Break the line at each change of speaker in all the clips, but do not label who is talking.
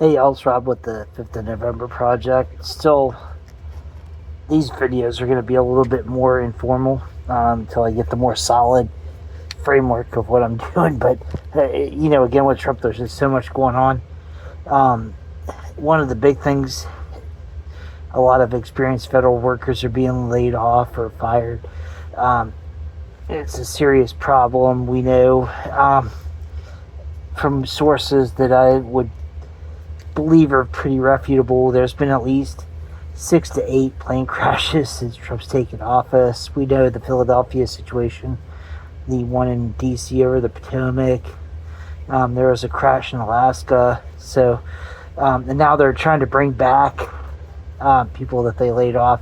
Hey, it's Rob with the 5th of November Project. Still, these videos are going to be a little bit more informal until I get the more solid framework of what I'm doing. But, again, with Trump, there's just so much going on. One of the big things, a lot of experienced federal workers are being laid off or fired. It's a serious problem, we know, from sources that I would believe are pretty reputable. There's been at least 6 to 8 plane crashes since Trump's taken office. We know the Philadelphia situation, the one in DC over the Potomac. There was a crash in Alaska. And now they're trying to bring back people that they laid off.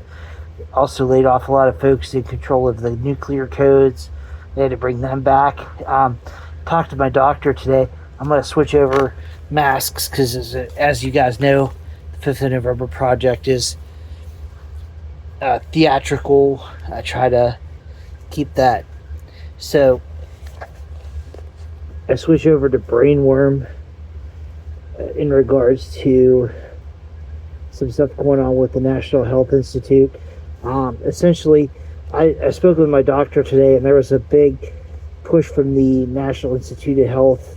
Also laid off a lot of folks in control of the nuclear codes. They had to bring them back. Talked to my doctor today. I'm going to switch over masks because, as you guys know, the 5th of November Project is theatrical. I try to keep that. So I switch over to Brainworm in regards to some stuff going on with the National Health Institute. Essentially, I spoke with my doctor today, and there was a big push from the National Institute of Health.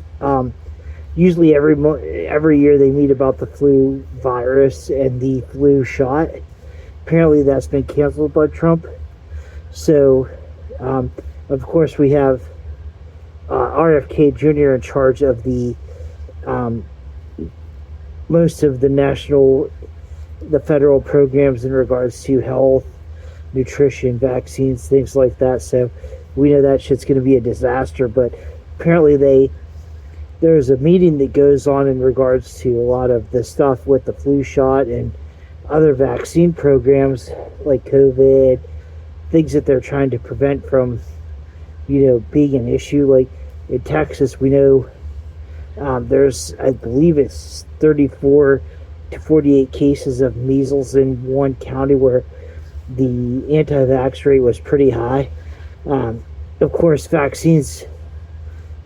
Usually every year they meet about the flu virus and the flu shot. Apparently that's been canceled by Trump. So, of course, we have RFK Jr. in charge of the most of the federal programs in regards to health, nutrition, vaccines, things like that. So we know that shit's going to be a disaster. But apparently there's a meeting that goes on in regards to a lot of the stuff with the flu shot and other vaccine programs like COVID, things that they're trying to prevent from, being an issue. Like in Texas, we know there's, I believe it's 34 to 48 cases of measles in one county where the anti-vax rate was pretty high. Of course,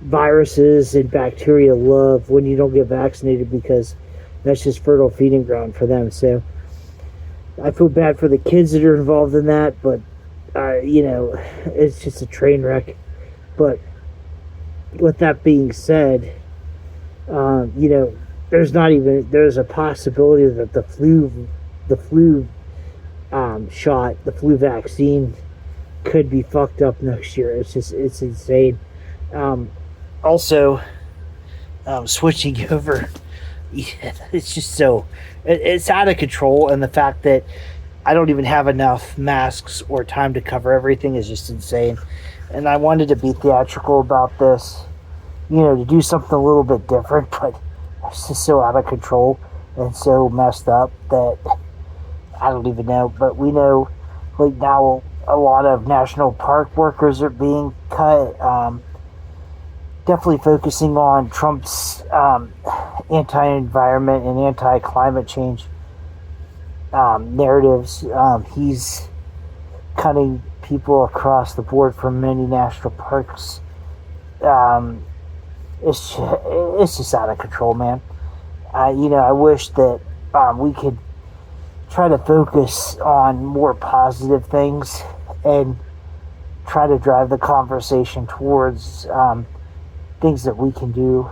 viruses and bacteria love when you don't get vaccinated because that's just fertile feeding ground for them. So I feel bad for the kids that are involved in that, but it's just a train wreck. But with that being said, there's a possibility that the flu shot, the flu vaccine could be fucked up next year. It's insane. Also, switching over, it's just it's out of control, and the fact that I don't even have enough masks or time to cover everything is just insane. And I wanted to be theatrical about this, to do something a little bit different, but it's just so out of control and so messed up that I don't even know. But we know, like now, a lot of national park workers are being cut. Definitely focusing on Trump's anti-environment and anti-climate change narratives. He's cutting people across the board from many national parks. It's just out of control, man. I wish that we could try to focus on more positive things and try to drive the conversation towards things that we can do.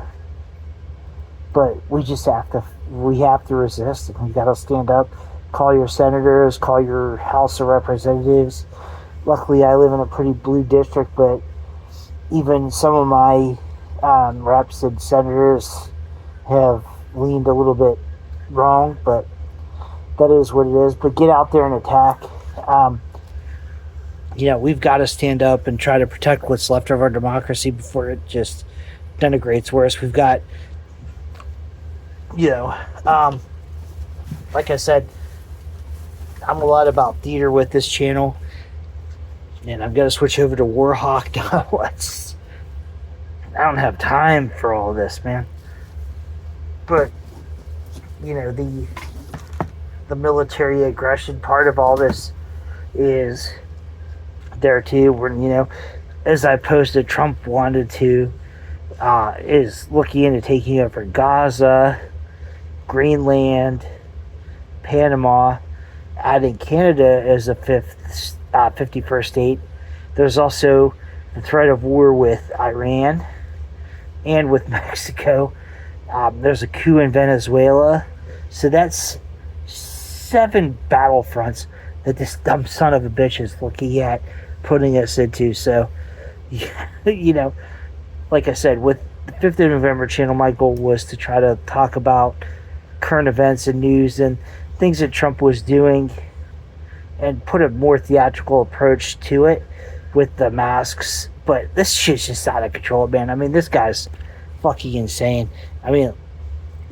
But we have to resist, and we got to stand up. Call your senators, call your House of Representatives. Luckily, I live in a pretty blue district, but even some of my reps and senators have leaned a little bit wrong, but that is what it is. But get out there and attack. We've got to stand up and try to protect what's left of our democracy before it just denigrates worse. We've got, like I said, I'm a lot about theater with this channel, and I'm going to switch over to Warhawk now. I don't have time for all this, man. But, the military aggression part of all this is there too. Where, as I posted, Trump is looking into taking over Gaza. Greenland, Panama, adding Canada as a 51st state. There's also the threat of war with Iran and with Mexico. There's a coup in Venezuela. So that's 7 battlefronts that this dumb son of a bitch is looking at putting us into. So, like I said, with the 5th of November channel, my goal was to try to talk about current events and news and things that Trump was doing and put a more theatrical approach to it with the masks. But this shit's just out of control, man. I mean, this guy's fucking insane. I mean,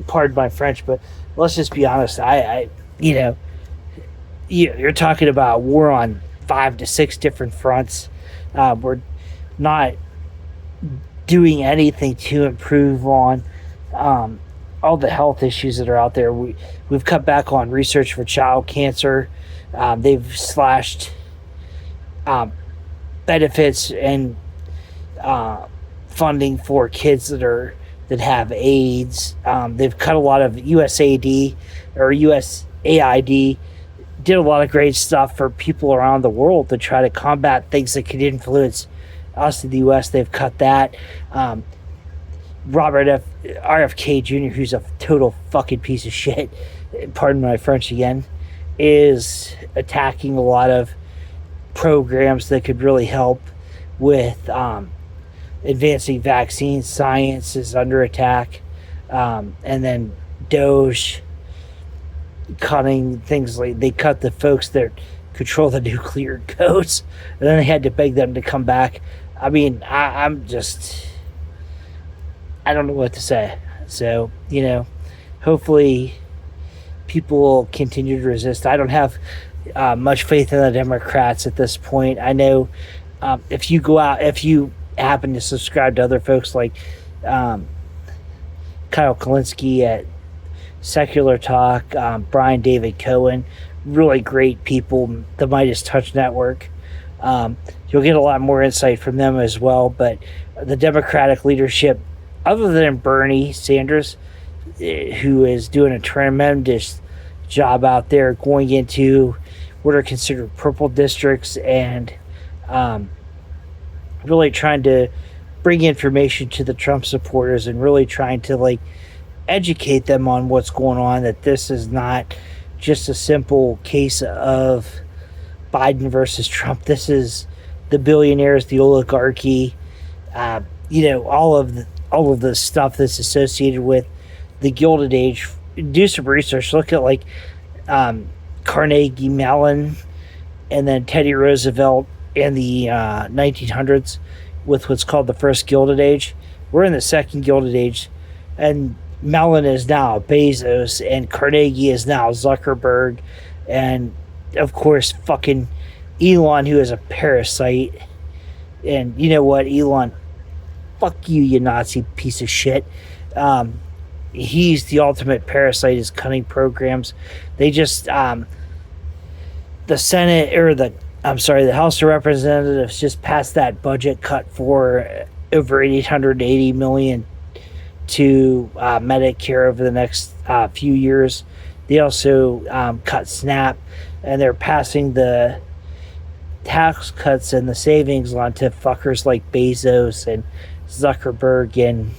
pardon my French, but let's just be honest. You're talking about war on 5 to 6 different fronts. We're not doing anything to improve on all the health issues that are out there. We've cut back on research for child cancer. They've slashed benefits and funding for kids that have AIDS. They've cut a lot of USAID or USAID. Did a lot of great stuff for people around the world to try to combat things that could influence us in the U.S. They've cut that. RFK Jr., who's a total fucking piece of shit, pardon my French again, is attacking a lot of programs that could really help with advancing vaccines. Science is under attack. And then Doge cutting things, like they cut the folks that control the nuclear codes, and then they had to beg them to come back. I mean, I'm just, I don't know what to say. So, hopefully people will continue to resist. I don't have much faith in the Democrats at this point. I know if you happen to subscribe to other folks like Kyle Kalinske at Secular Talk, Brian David Cohen, really great people, the Midas Touch Network. You'll get a lot more insight from them as well. But the Democratic leadership, other than Bernie Sanders, who is doing a tremendous job out there going into what are considered purple districts and really trying to bring information to the Trump supporters and really trying to educate them on what's going on, that this is not just a simple case of Biden versus Trump. This is the billionaires, the oligarchy, all of the stuff that's associated with the Gilded Age. Do some research. Look at Carnegie Mellon and then Teddy Roosevelt in the 1900s with what's called the first Gilded Age. We're in the second Gilded Age, and Mellon is now Bezos, and Carnegie is now Zuckerberg, and of course fucking Elon, who is a parasite. And you know what, Elon, fuck you, you Nazi piece of shit. He's the ultimate parasite. His cunning programs. They just the Senate, or the House of Representatives just passed that budget cut for over $880 million to Medicare over the next few years. They also cut SNAP, and they're passing the tax cuts and the savings on to fuckers like Bezos and Zuckerberg and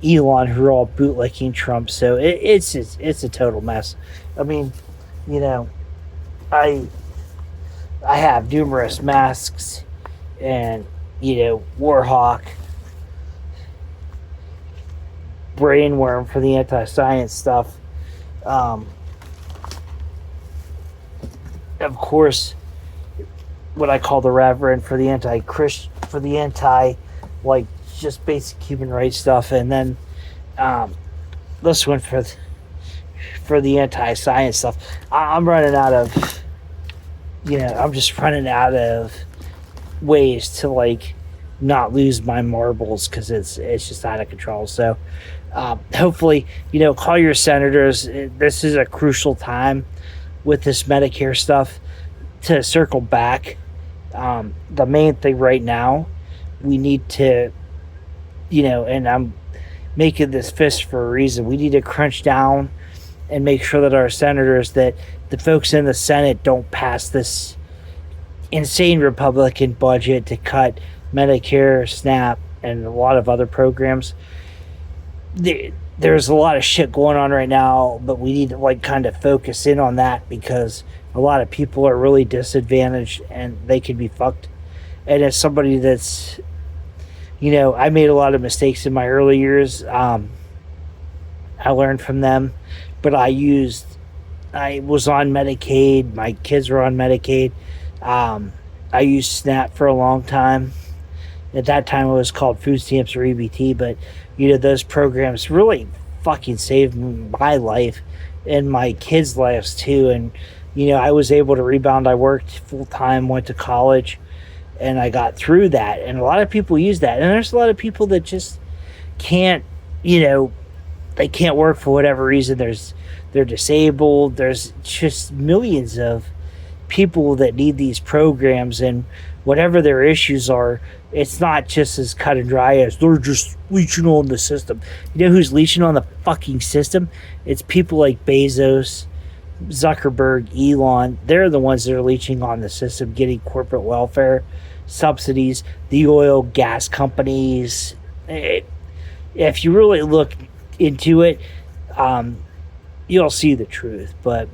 Elon, who are all bootlicking Trump. So it's a total mess. I mean, I have numerous masks and Warhawk, Brainworm for the anti-science stuff. Of course, what I call the Reverend for the anti-Christian, for the just basic human rights stuff, and then this one for the anti-science stuff. I'm running out of, I'm just running out of ways to not lose my marbles, because it's just out of control. So hopefully, call your senators. This is a crucial time with this Medicare stuff to circle back. The main thing right now, we need to, and making this fist for a reason. We need to crunch down and make sure that our senators, that the folks in the Senate don't pass this insane Republican budget to cut Medicare, SNAP, and a lot of other programs. There's a lot of shit going on right now, but we need to like kind of focus in on that, because a lot of people are really disadvantaged and they can be fucked. And as somebody that's, I made a lot of mistakes in my early years. I learned from them, but I was on Medicaid. My kids were on Medicaid. I used SNAP for a long time. At that time, it was called food stamps or EBT, but those programs really fucking saved my life and my kids' lives too. And I was able to rebound. I worked full time, went to college, and I got through that. And a lot of people use that, and there's a lot of people that just can't, they can't work for whatever reason. They're disabled. There's just millions of people that need these programs, and whatever their issues are, it's not just as cut and dry as they're just leeching on the system. You know who's leeching on the fucking system? It's people like Bezos, Zuckerberg, Elon. They're the ones that are leeching on the system, getting corporate welfare subsidies, the oil, gas companies. If you really look into it, you'll see the truth. But,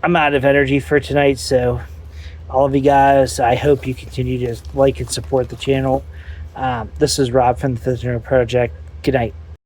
I'm out of energy for tonight, so all of you guys, I hope you continue to like and support the channel. This is Rob from the Fifth Project. Good night.